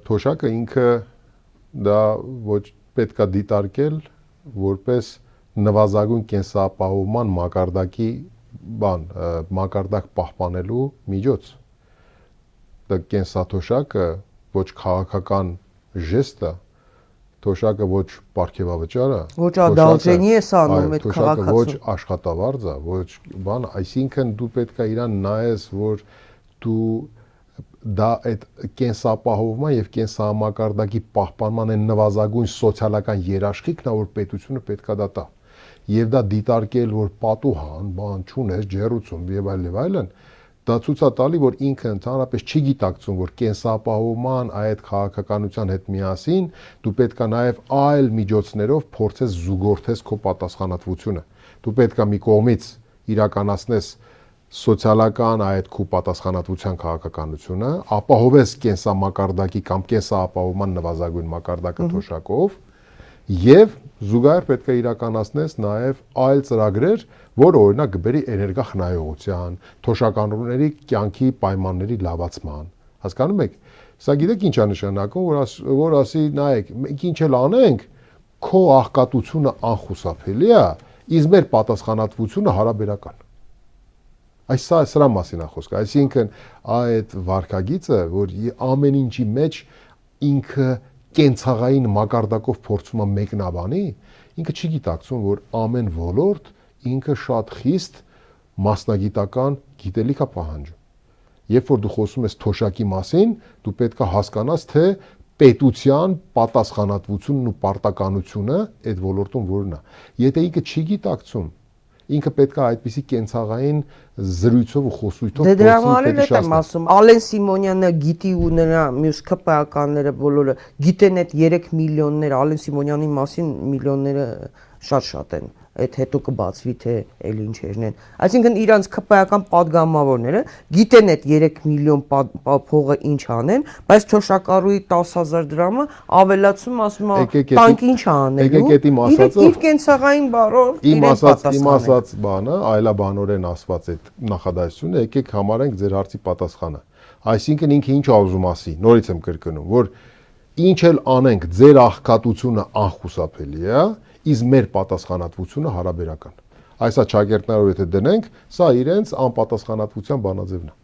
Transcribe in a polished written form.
Թոշակը ինքը դա ոչ պետք է դիտարկել որպես նվազագույն կենսապահովման մակարդակի մակարդակ պահպանելու միջոց։ Դա կենսաթոշակը ոչ քաղաքական ժեստ է, թոշակը ոչ պարգևավճար է, ոչ ադալժենի է սանում այդ թոշակը ոչ աշխատավարձ է, ոչ բան, այսինքն դու պետք է իրան նայես, որ դու դա այդ կենսապահովման եւ կենսահամակարգի պահպանման այն նվազագույն սոցիալական երաշխիքն է, որ պետությունը պետք է դա տա։ Եվ դա դիտարկել, որ պատուհան, բան չունես, ջեռուցում եւ այլն, դա ցույց է տալի, որ ինքը ընդհանրապես չի գիտակցում, որ կենսապահովման այդ քաղաքականության հետ միասին դու պետք է նաեւ այլ միջոցներով փորձես զուգորդես քո պատասխանատվությունը։ Դու պետք է մի կողմից իրականացնես սոցիալական այդ քո պատասխանատվության քաղաքականությունը, ապահովես կենսամակարդակի կամ կենսապահովման նվազագույն մակարդակը թոշակով եւ զուգահեռ պետք է իրականացնես նաեւ այլ ծրագրեր, որ օրինակ կբերի էներգախնայողության, թոշականորների կյանքի պայմանների լավացման։ Հասկանում եք։ Սա գիտեք ինչ է նշանակում, որ ասի նայեք, մենք ինչ էլ անենք, քո աղքատությունը անխուսափելի է, իսկ մեր պատասխանատվությունը հարաբերական։ Այս սրա մասին է խոսքը, այսինքն այդ վարքագիծը, որ ամեն ինչի մեջ ինքը կենցաղային մակարդակով փորձում է մեկնաբանի, ինքը չի գիտակցում, որ ամեն ոլորտ ինքը շատ խիստ մասնագիտական գիտելիք է պահանջում։ Երբ որ դու խոսում ես թոշակի մասին, դու պետք է հասկանաս, թե պետության պատասխանատվությունն ու պարտականությունը այդ ոլորտում որն է։ Եթե ինքը չի գիտակցում, ինքը պետք է այդպիսի կենցաղային զրույցով ու խոսույթով դրա համար եմ ասում, Ալեն Սիմոնյանը գիտի ու նրա մյուս ԿՊԱ-ականները բոլորը գիտեն այդ 3 միլիոններ, Ալեն Սիմոնյանի մասին միլիոնները շատ են, այդ հետո կբացվի թե էլ ինչերն են։ Այսինքն իրանց ԿՊԱ-ական падգամավորները գիտեն այդ 3 միլիոն փողը ինչ անեն, բայց թոշակառուի 10,000 դրամը ավելացում ասում է տանք ինչ անելու։ Իր կենցաղային բառով իրեն պատասխանեն։ Իմ ասած բանը, այլաբանորեն ասված այդ նախադասությունը, եկեք համարենք ձեր հարցի պատասխանը։ Այսինքն ինքը ինչ ուզում ասի, նորից եմ կրկնում, որ ինչ էլ անենք, ձեր աղքատությունը անխուսափելի է, իսկ մեր պատասխանատվությունը հարաբերական։ Այսա ճակերտներով եթե դնենք, սա իրենց անպատասխանատվության բանաձևն է։